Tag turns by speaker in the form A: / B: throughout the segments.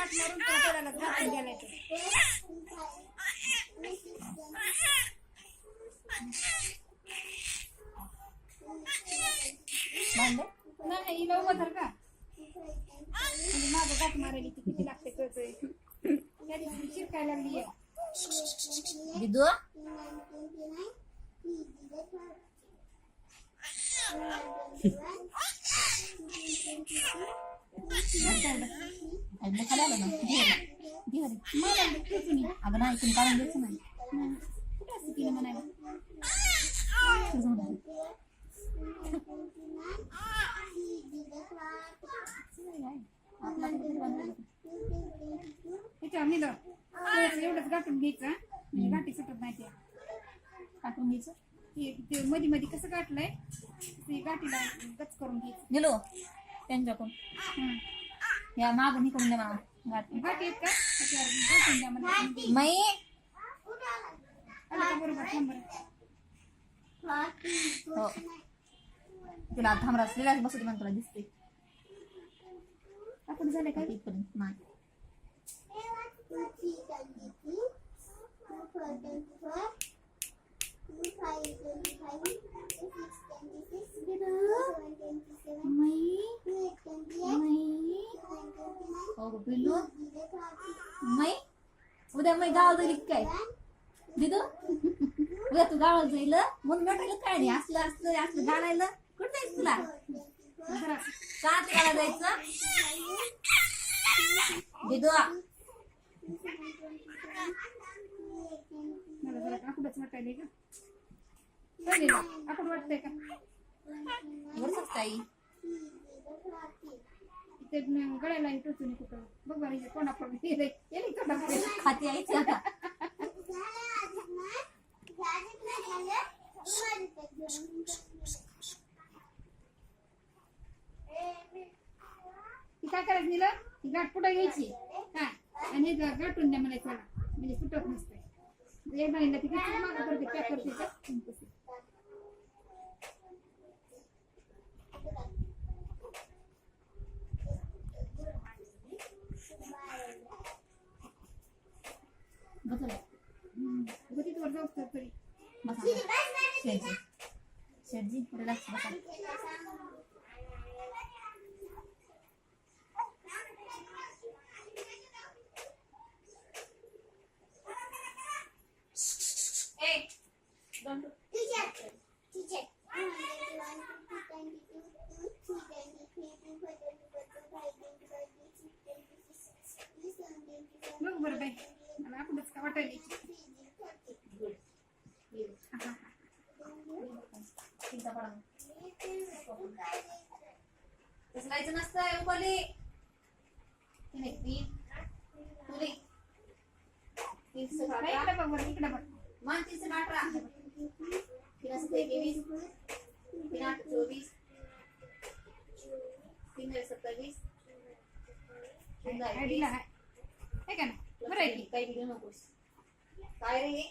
A: गाठ मारून पोटाला घासून गेलाय तो. नाही हिला उभं धर का म्हणजे माझं गाठ मारायला ती किती लागते कळतंय. त्या दिवशी शिरकायला लागली आहे
B: दिदू खाली आलं ना अगं नाही तुम्ही काढून द्यायचं नाही
A: कुठं असते तिने म्हणायला एवढंच गाठून घ्यायचं म्हणजे गाठी सुटत नाही त्या
B: काढून घ्यायचं
A: ते मध्ये मध्ये कसं गाठलंय ते गाठीला गच करून घ्यायचं
B: गेलो त्यांच्याकडून या मागून इकडून द्या मला गाठी
A: गाठी आहेत का त्याच्यावर गाठून द्या मला
B: माई
A: आलं का बरोबर थांब बरं.
B: हो तुला थांबरा असलेलाच बसू दे म्हणून तुला दिसते
A: आपण झालं काय
B: इथपर्यंत नाही हो पिल्लू मै उद्या मै गावाला जाईल काय दिदू उद्या तू गावाला जाईल म्हणून म्हटलं काय नाही असलं असलं असलं गाडायला कुठं जायचं तुला का गाडा जायचं दिदू
A: मला जरा आकुडच वाटायलंय का आकुड वाटतंय का
B: बरंच ताई
A: ते गळ्याला टोचून कुठं बघ बरं कोणाकडून
B: खाती यायचं आता
A: ती काय करायचं निला ती गाठ पुढे घ्यायची हा आणि गाठून द्या म्हणायचं म्हणजे सुटत नसतंय एकदा निला ती किती मागं करते पॅक करते गतीत वर जाऊ तरी
B: शेटजी रिलॅक्स बसा
A: बघ बरं बाई मला आपणच का वाटायला
B: जायचं नसतं उकली
A: इकडे बघ बरं इकडे बघ
B: मन 318 323 324 327
A: आयडीला आहे का ना बरं आहे की
B: काही व्हिडिओ नकोस काय रे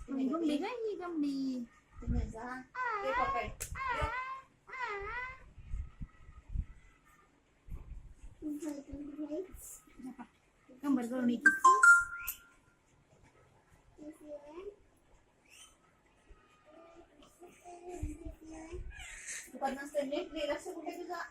A: गमली काय ही गमली
B: तुम्ही जा ते पकड
A: कंबर करून येते
B: दुकान नसतं नेट लक्ष कुठे तुझा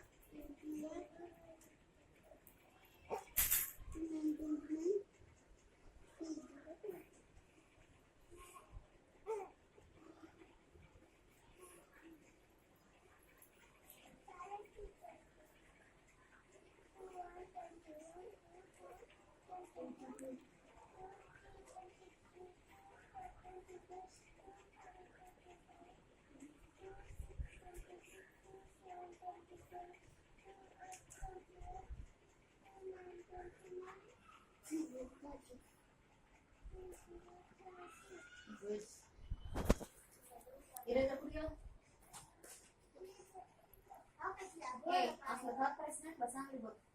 B: असलं